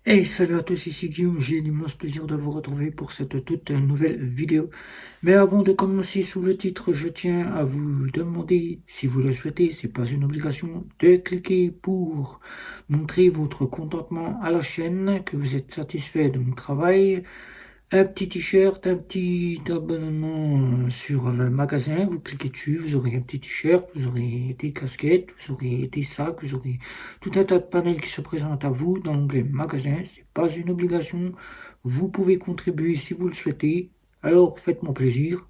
Hey, salut à tous, ici Guillaume, j'ai l'immense plaisir de vous retrouver pour cette toute nouvelle vidéo. Mais avant de commencer sous le titre, je tiens à vous demander, si vous le souhaitez, c'est pas une obligation, de cliquer pour montrer votre contentement à la chaîne, que vous êtes satisfait de mon travail. Un petit t-shirt, un petit abonnement sur le magasin, vous cliquez dessus, vous aurez un petit t-shirt, vous aurez des casquettes, vous aurez des sacs, vous aurez tout un tas de panels qui se présentent à vous dans l'onglet magasin. C'est pas une obligation, vous pouvez contribuer si vous le souhaitez. Alors faites-moi plaisir,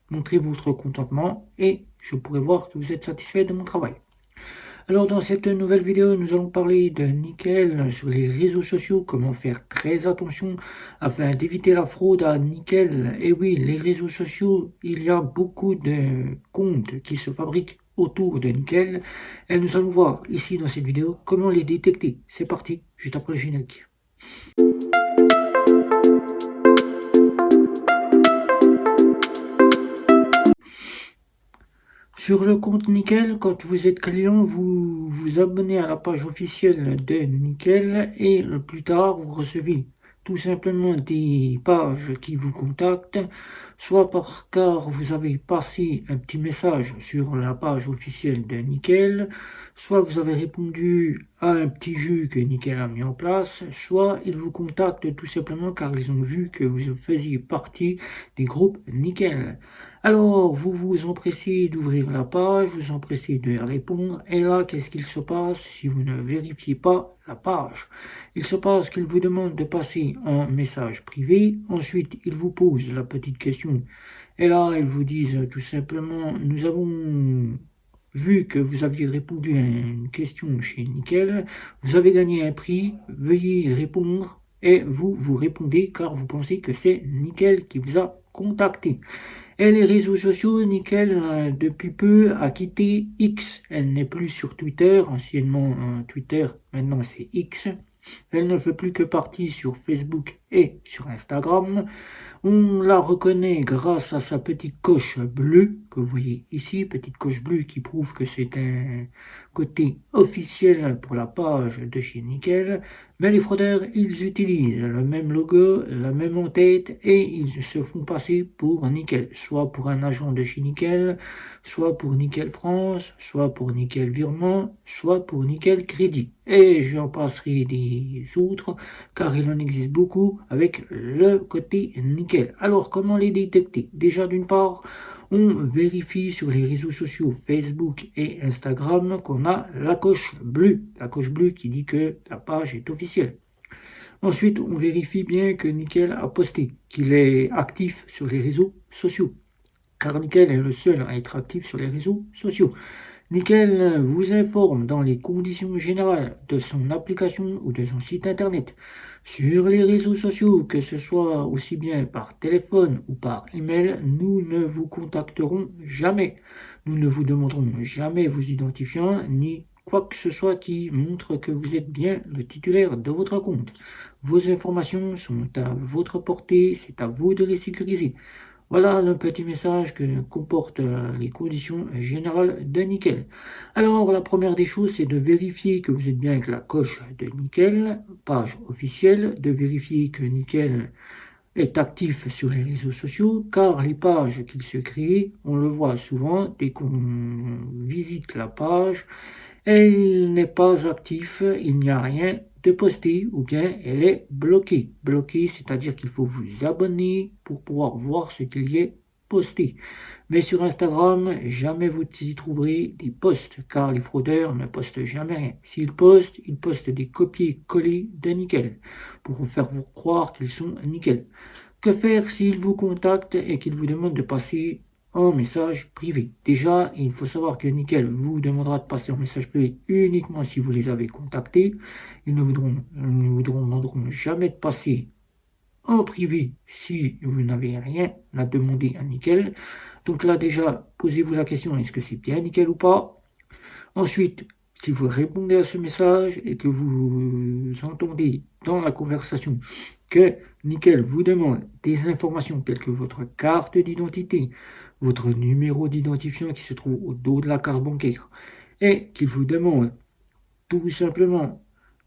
montrez votre contentement et je pourrai voir que vous êtes satisfait de mon travail. Alors dans cette nouvelle vidéo, nous allons parler de nickel sur les réseaux sociaux, comment faire très attention afin d'éviter la fraude à nickel. Et oui, les réseaux sociaux, il y a beaucoup de comptes qui se fabriquent autour de nickel. Et nous allons voir ici dans cette vidéo comment les détecter. C'est parti, juste après le générique. Sur le compte Nickel, quand vous êtes client, vous vous abonnez à la page officielle de Nickel et plus tard, vous recevez tout simplement des pages qui vous contactent, soit car vous avez passé un petit message sur la page officielle de Nickel, soit vous avez répondu à un petit jeu que Nickel a mis en place, soit ils vous contactent tout simplement car ils ont vu que vous faisiez partie des groupes Nickel. Alors, vous vous empressez d'ouvrir la page, vous empressez de répondre, et là, qu'est-ce qu'il se passe si vous ne vérifiez pas la page? Il se passe qu'il vous demande de passer en message privé, ensuite il vous pose la petite question, et là, ils vous disent tout simplement, nous avons vu que vous aviez répondu à une question chez Nickel, vous avez gagné un prix, veuillez répondre, et vous répondez car vous pensez que c'est Nickel qui vous a contacté. Et les réseaux sociaux, Nickel, depuis peu, a quitté X. Elle n'est plus sur Twitter, anciennement Twitter, maintenant c'est X. Elle ne fait plus que partie sur Facebook et sur Instagram. On la reconnaît grâce à sa petite coche bleue, que vous voyez ici, petite coche bleue qui prouve que c'est un côté officiel pour la page de chez Nickel. Mais les fraudeurs, ils utilisent le même logo, la même en-tête et ils se font passer pour Nickel, soit pour un agent de chez Nickel, soit pour Nickel France, soit pour Nickel Virement, soit pour Nickel Crédit. Et j'en passerai des autres, car il en existe beaucoup avec le côté Nickel. Alors, comment les détecter? Déjà, d'une part, on vérifie sur les réseaux sociaux Facebook et Instagram qu'on a la coche bleue qui dit que la page est officielle. Ensuite, on vérifie bien que Nickel a posté, qu'il est actif sur les réseaux sociaux, car Nickel est le seul à être actif sur les réseaux sociaux. Nickel vous informe dans les conditions générales de son application ou de son site internet. Sur les réseaux sociaux, que ce soit aussi bien par téléphone ou par email, nous ne vous contacterons jamais. Nous ne vous demanderons jamais vos identifiants ni quoi que ce soit qui montre que vous êtes bien le titulaire de votre compte. Vos informations sont à votre portée, c'est à vous de les sécuriser. Voilà le petit message que comportent les conditions générales de Nickel. Alors, la première des choses, c'est de vérifier que vous êtes bien avec la coche de Nickel, page officielle, de vérifier que Nickel est actif sur les réseaux sociaux, car les pages qu'il se crée, on le voit souvent dès qu'on visite la page, elle n'est pas active, il n'y a rien de posté ou bien elle est bloquée. Bloquée, c'est-à-dire qu'il faut vous abonner pour pouvoir voir ce qu'il y est posté. Mais sur Instagram, jamais vous y trouverez des posts car les fraudeurs ne postent jamais rien. S'ils postent des copier-coller de Nickel pour vous faire croire qu'ils sont Nickel. Que faire s'ils vous contactent et qu'ils vous demandent de passer en message privé? Déjà, il faut savoir que Nickel vous demandera de passer en message privé uniquement si vous les avez contactés. Ils ne vous demanderont jamais de passer en privé si vous n'avez rien à demander à Nickel. Donc là déjà, posez-vous la question, est-ce que c'est bien Nickel ou pas? Ensuite, si vous répondez à ce message et que vous entendez dans la conversation que Nickel vous demande des informations telles que votre carte d'identité, votre numéro d'identifiant qui se trouve au dos de la carte bancaire, et qu'il vous demande tout simplement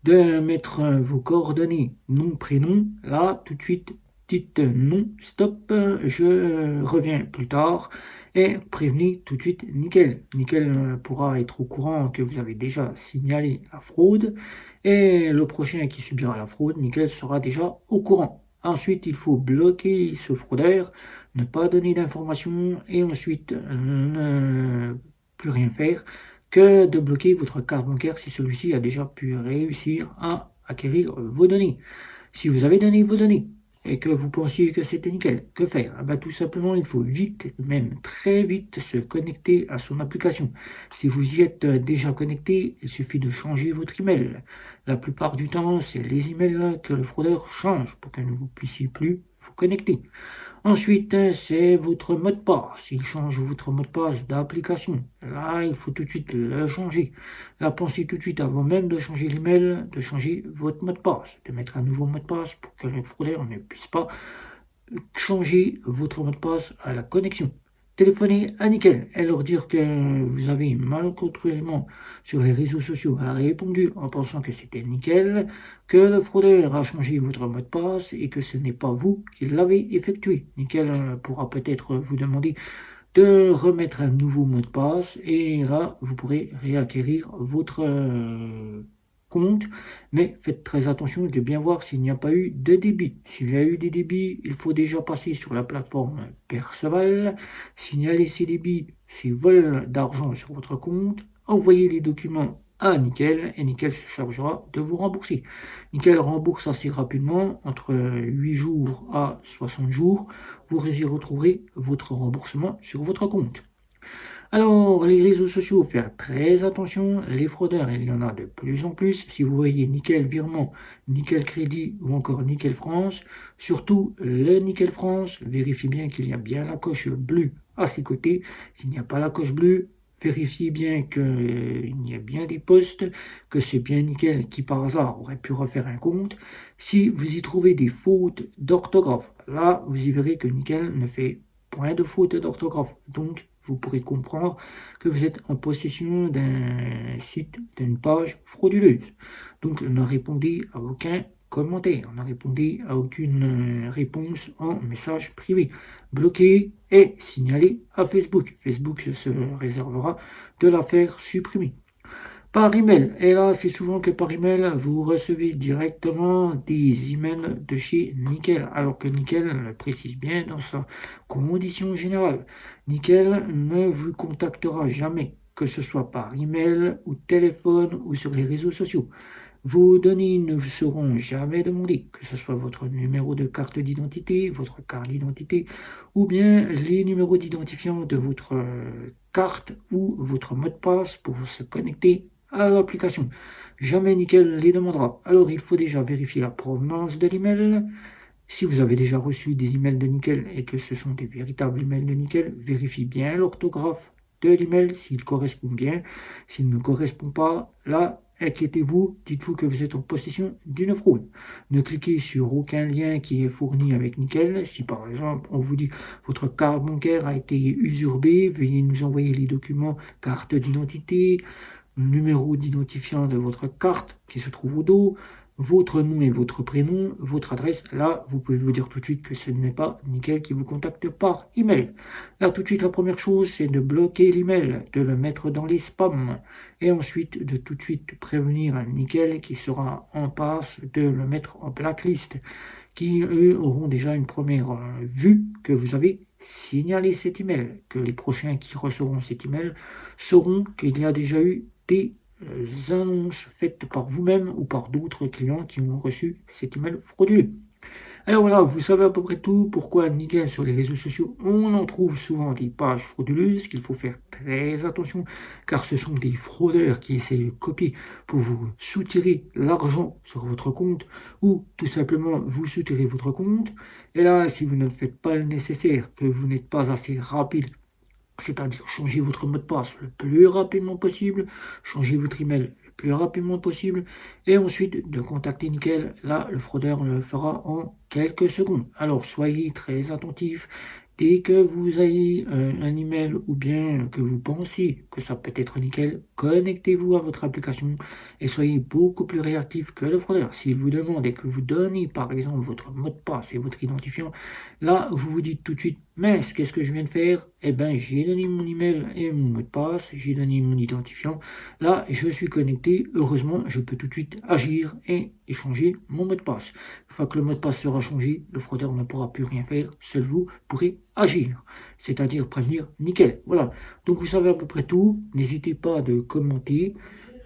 de mettre vos coordonnées, nom, prénom. Là, tout de suite, dites non, stop, je reviens plus tard. Et prévenez tout de suite Nickel. Nickel pourra être au courant que vous avez déjà signalé la fraude. Et le prochain qui subira la fraude, Nickel sera déjà au courant. Ensuite, il faut bloquer ce fraudeur, ne pas donner d'informations et ensuite ne plus rien faire que de bloquer votre carte bancaire si celui-ci a déjà pu réussir à acquérir vos données. Si vous avez donné vos données et que vous pensiez que c'était nickel, que faire? Tout simplement, il faut vite, même très vite, se connecter à son application. Si vous y êtes déjà connecté, il suffit de changer votre email. La plupart du temps, c'est les emails que le fraudeur change pour que vous ne puissiez plus vous connecter. Ensuite, c'est votre mot de passe. Il change votre mot de passe d'application. Là, il faut tout de suite le changer. Là, pensez tout de suite avant même de changer l'email, de changer votre mot de passe, de mettre un nouveau mot de passe pour que le fraudeur ne puisse pas changer votre mot de passe à la connexion. Téléphonez à Nickel et leur dire que vous avez malencontreusement sur les réseaux sociaux répondu en pensant que c'était Nickel, que le fraudeur a changé votre mot de passe et que ce n'est pas vous qui l'avez effectué. Nickel pourra peut-être vous demander de remettre un nouveau mot de passe et là vous pourrez réacquérir votre compte, mais faites très attention de bien voir s'il n'y a pas eu de débit. S'il y a eu des débits, il faut déjà passer sur la plateforme Perceval, signaler ces débits, ces vols d'argent sur votre compte, envoyer les documents à Nickel et Nickel se chargera de vous rembourser. Nickel rembourse assez rapidement, entre 8 jours à 60 jours, vous y retrouverez votre remboursement sur votre compte. Alors, les réseaux sociaux, faire très attention, les fraudeurs, il y en a de plus en plus. Si vous voyez Nickel Virement, Nickel Crédit ou encore Nickel France, surtout le Nickel France, vérifiez bien qu'il y a bien la coche bleue à ses côtés. S'il n'y a pas la coche bleue, vérifiez bien qu'il y a bien des postes, que c'est bien Nickel qui par hasard aurait pu refaire un compte. Si vous y trouvez des fautes d'orthographe, là, vous y verrez que Nickel ne fait point de faute d'orthographe. Donc, vous pourrez comprendre que vous êtes en possession d'un site, d'une page frauduleuse. Donc, ne répondez à aucun commentaire, ne répondez à aucune réponse en message privé. Bloquez et signalez à Facebook. Facebook se réservera de la faire supprimer. Par email, et là c'est souvent que par email vous recevez directement des emails de chez Nickel, alors que Nickel le précise bien dans sa condition générale. Nickel ne vous contactera jamais, que ce soit par email ou téléphone ou sur les réseaux sociaux. Vos données ne vous seront jamais demandées, que ce soit votre numéro de carte d'identité, votre carte d'identité, ou bien les numéros d'identifiant de votre carte ou votre mot de passe pour se connecter à l'application. Jamais Nickel les demandera. Alors il faut déjà vérifier la provenance de l'email. Si vous avez déjà reçu des emails de Nickel et que ce sont des véritables emails de Nickel, vérifiez bien l'orthographe de l'email s'il correspond bien. S'il ne correspond pas, là, inquiétez-vous, dites-vous que vous êtes en possession d'une fraude. Ne cliquez sur aucun lien qui est fourni avec Nickel. Si par exemple on vous dit votre carte bancaire a été usurpée, veuillez nous envoyer les documents, carte d'identité, numéro d'identifiant de votre carte qui se trouve au dos, votre nom et votre prénom, votre adresse. Là, vous pouvez vous dire tout de suite que ce n'est pas Nickel qui vous contacte par email. Là, tout de suite, la première chose, c'est de bloquer l'email, de le mettre dans les spams, et ensuite de tout de suite prévenir Nickel qui sera en passe de le mettre en blacklist, qui eux auront déjà une première vue que vous avez signalé cet email, que les prochains qui recevront cet email sauront qu'il y a déjà eu des annonces faites par vous-même ou par d'autres clients qui ont reçu cet email frauduleux. Alors voilà, vous savez à peu près tout. Pourquoi Nickel sur les réseaux sociaux, on en trouve souvent des pages frauduleuses, qu'il faut faire très attention, car ce sont des fraudeurs qui essaient de copier pour vous soutirer l'argent sur votre compte, ou tout simplement vous soutirer votre compte. Et là, si vous ne faites pas le nécessaire, que vous n'êtes pas assez rapide, c'est-à-dire changer votre mot de passe le plus rapidement possible, changer votre email le plus rapidement possible, et ensuite de contacter Nickel. Là, le fraudeur le fera en quelques secondes. Alors soyez très attentifs Dès que vous avez un email ou bien que vous pensez que ça peut être nickel, connectez-vous à votre application et soyez beaucoup plus réactif que le fraudeur. S'il vous demande et que vous donnez par exemple votre mot de passe et votre identifiant, là vous vous dites tout de suite, mince, qu'est-ce que je viens de faire? Eh ben j'ai donné mon email et mon mot de passe, j'ai donné mon identifiant. Là je suis connecté, heureusement je peux tout de suite agir et échanger mon mot de passe. Une fois que le mot de passe sera changé, le fraudeur ne pourra plus rien faire, seul vous pourrez agir, c'est-à-dire prévenir nickel. Voilà, donc vous savez à peu près tout, n'hésitez pas de commenter,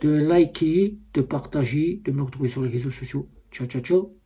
de liker, de partager, de me retrouver sur les réseaux sociaux. Ciao ciao ciao.